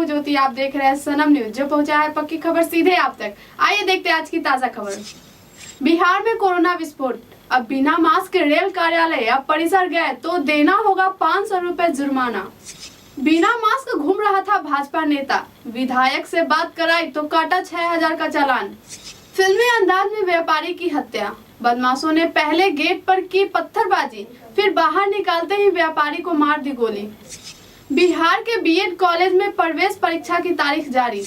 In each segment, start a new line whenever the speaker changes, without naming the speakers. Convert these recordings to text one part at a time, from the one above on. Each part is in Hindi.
हूँ ज्योति, आप देख रहे हैं सनम न्यूज, जो पहुंचा है पक्की खबर सीधे आप तक। आइए देखते हैं आज की ताजा खबर। बिहार में कोरोना विस्फोट, अब बिना मास्क रेल कार्यालय या परिसर गए तो देना होगा 500 रुपए जुर्माना। बिना मास्क घूम रहा था भाजपा नेता, विधायक से बात कराई तो काटा 6000 का चालान। फिल्मी अंदाज में व्यापारी की हत्या, बदमाशों ने पहले गेट पर की पत्थरबाजी, फिर बाहर निकालते ही व्यापारी को मार दी गोली। बिहार के बीएड कॉलेज में प्रवेश परीक्षा की तारीख जारी,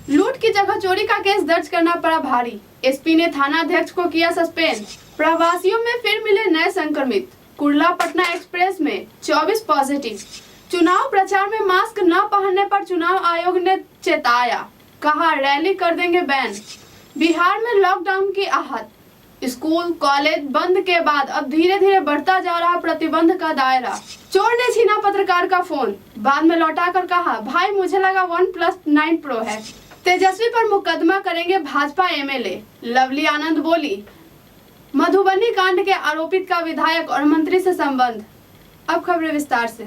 लूट की जगह चोरी का केस दर्ज करना पड़ा भारी। एसपी ने थाना अध्यक्ष को किया सस्पेंड। प्रवासियों में फिर मिले नए संक्रमित, कुर्ला पटना एक्सप्रेस में 24 पॉजिटिव। चुनाव प्रचार में मास्क न पहनने पर चुनाव आयोग ने चेताया, कहा रैली कर देंगे बैन। बिहार में लॉकडाउन की आहत, स्कूल कॉलेज बंद के बाद अब धीरे धीरे बढ़ता जा रहा प्रतिबंध का दायरा। चोर ने छीना पत्रकार का फोन, बाद में लौटाकर कहा भाई मुझे लगा OnePlus 9 Pro है। तेजस्वी पर मुकदमा करेंगे भाजपा एमएलए, लवली आनंद बोली। मधुबनी कांड के आरोपित का विधायक और मंत्री से संबंध। अब खबरें विस्तार से।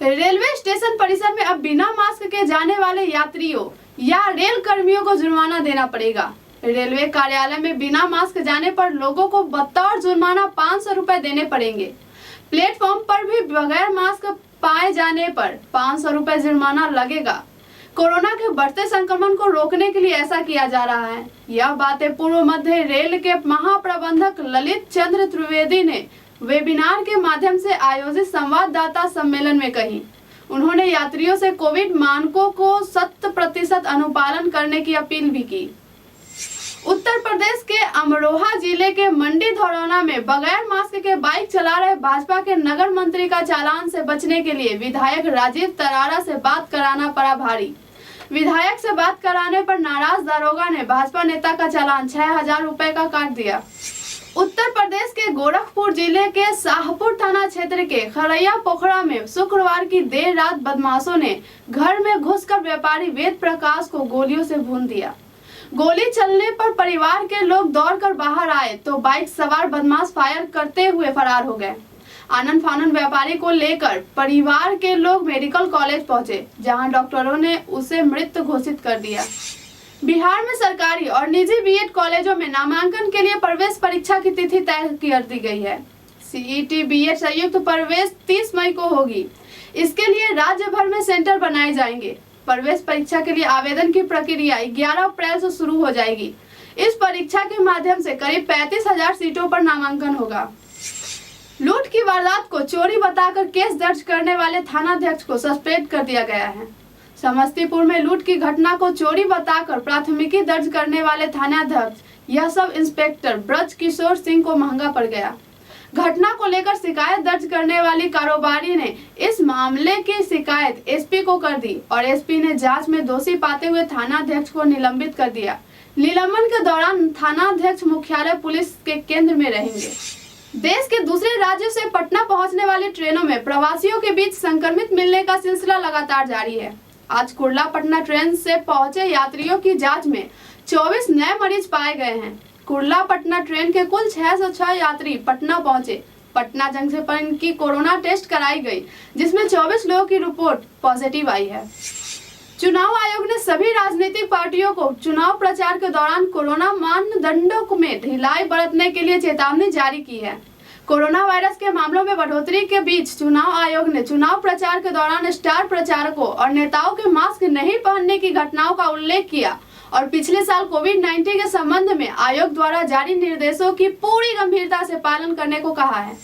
रेलवे स्टेशन परिसर में अब बिना मास्क के जाने वाले यात्रियों या रेल कर्मियों को जुर्माना देना पड़ेगा। रेलवे कार्यालय में बिना मास्क जाने पर लोगों को बतौर जुर्माना 500 रुपए देने पड़ेंगे। प्लेटफॉर्म पर भी बगैर मास्क पाए जाने पर 500 रुपए जुर्माना लगेगा। कोरोना के बढ़ते संक्रमण को रोकने के लिए ऐसा किया जा रहा है। यह बातें पूर्व मध्य रेल के महाप्रबंधक ललित चंद्र त्रिवेदी ने वेबिनार के माध्यम से आयोजित संवाददाता सम्मेलन में कही। उन्होंने यात्रियों से कोविड मानकों को 100% अनुपालन करने की अपील भी की। उत्तर प्रदेश के अमरोहा जिले के मंडी धरौना में बगैर मास्क के बाइक चला रहे भाजपा के नगर मंत्री का चालान से बचने के लिए विधायक राजीव तरारा से बात कराना पड़ा भारी। विधायक से बात कराने पर नाराज दारोगा ने भाजपा नेता का चालान 6000 रुपए का काट दिया। उत्तर प्रदेश के गोरखपुर जिले के शाहपुर थाना क्षेत्र के खरैया पोखरा में शुक्रवार की देर रात बदमाशों ने घर में घुसकर व्यापारी वेद प्रकाश को गोलियों से भून दिया। गोली चलने पर परिवार के लोग दौड़कर बाहर आए तो बाइक सवार बदमाश फायर करते हुए फरार हो गए। आनंद फानन व्यापारी को लेकर परिवार के लोग मेडिकल कॉलेज पहुंचे, जहां डॉक्टरों ने उसे मृत घोषित कर दिया। बिहार में सरकारी और निजी बीएड कॉलेजों में नामांकन के लिए प्रवेश परीक्षा की तिथि तय कर दी गई है। सीईटी बीएड संयुक्त प्रवेश 30 मई को होगी। इसके लिए राज्य भर में सेंटर बनाए जाएंगे। प्रवेश परीक्षा के लिए आवेदन की प्रक्रिया 11 अप्रैल से शुरू हो जाएगी। इस परीक्षा के माध्यम से करीब 35,000 सीटों पर नामांकन होगा। लूट की वारदात को चोरी बताकर केस दर्ज करने वाले थानाध्यक्ष को सस्पेंड कर दिया गया है। समस्तीपुर में लूट की घटना को चोरी बताकर प्राथमिकी दर्ज करने वाले थानाध्यक्ष यह सब इंस्पेक्टर ब्रज किशोर सिंह को महंगा पड़ गया। घटना को लेकर शिकायत दर्ज करने वाली कारोबारी ने इस मामले की शिकायत एसपी को कर दी और एसपी ने जांच में दोषी पाते हुए थानाध्यक्ष को निलंबित कर दिया। निलंबन के दौरान थानाध्यक्ष मुख्यालय पुलिस के केंद्र में रहेंगे। देश के दूसरे राज्यों से पटना पहुंचने वाली ट्रेनों में प्रवासियों के बीच संक्रमित मिलने का सिलसिला लगातार जारी है। आज कुर्ला पटना ट्रेन से पहुंचे यात्रियों की जाँच में 24 नए मरीज पाए गए हैं। कुर्ला पटना ट्रेन के कुल 606 यात्री पटना पहुंचे। पटना जंक्शन पर इनकी कोरोना टेस्ट कराई गई, जिसमें 24 लोगों की रिपोर्ट पॉजिटिव आई है। चुनाव आयोग ने सभी राजनीतिक पार्टियों को चुनाव प्रचार के दौरान कोरोना मानदंडों में ढिलाई बरतने के लिए चेतावनी जारी की है। कोरोना वायरस के मामलों में बढ़ोतरी के बीच चुनाव आयोग ने चुनाव प्रचार के दौरान स्टार प्रचारकों और नेताओं के मास्क नहीं पहनने की घटनाओं का उल्लेख किया और पिछले साल कोविड-19 के संबंध में आयोग द्वारा जारी निर्देशों की पूरी गंभीरता से पालन करने को कहा है।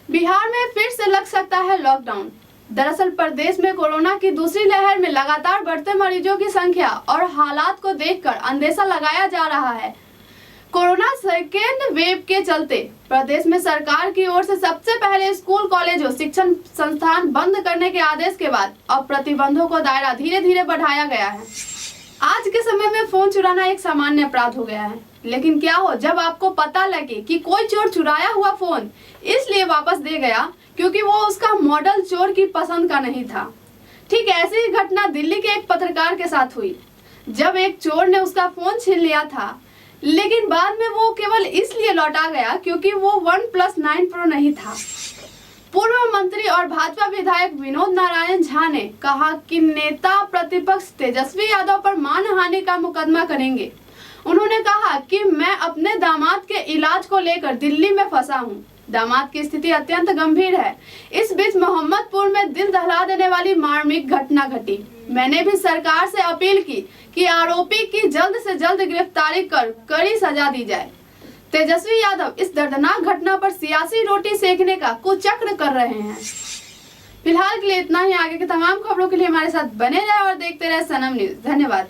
बिहार में फिर से लग सकता है लॉकडाउन। दरअसल प्रदेश में कोरोना की दूसरी लहर में लगातार बढ़ते मरीजों की संख्या और हालात को देखकर अंदेशा लगाया जा रहा है। कोरोना सेकेंड वेव के चलते प्रदेश में सरकार की ओर से सबसे पहले स्कूल कॉलेजों शिक्षण संस्थान बंद करने के आदेश के बाद अब प्रतिबंधों को दायरा धीरे धीरे बढ़ाया गया है। आज के समय में फोन चुराना एक सामान्य अपराध हो गया है, लेकिन क्या हो जब आपको पता लगे कि कोई चोर चुराया हुआ फोन इसलिए वापस दे गया क्योंकि वो उसका मॉडल चोर की पसंद का नहीं था। ठीक ऐसी ही घटना दिल्ली के एक पत्रकार के साथ हुई, जब एक चोर ने उसका फोन छीन लिया था, लेकिन बाद में वो केवल इसलिए लौटा गया क्योंकि वो OnePlus 9 Pro नहीं था। पूर्व मंत्री और भाजपा विधायक विनोद नारायण झा ने कहा कि नेता प्रतिपक्ष तेजस्वी यादव पर मानहानि का मुकदमा करेंगे। उन्होंने कहा कि मैं अपने दामाद के इलाज को लेकर दिल्ली में फंसा हूं। दामाद की स्थिति अत्यंत गंभीर है। इस बीच मोहम्मदपुर में दिल दहला देने वाली मार्मिक घटना घटी। मैंने भी सरकार से अपील की कि आरोपी की जल्द से जल्द गिरफ्तारी कर कड़ी सजा दी जाए। तेजस्वी यादव इस दर्दनाक घटना पर सियासी रोटी सेकने का कुचक्र कर रहे हैं। फिलहाल के लिए इतना ही। आगे की तमाम खबरों के लिए हमारे साथ बने रहे और देखते रहे सनम न्यूज। धन्यवाद।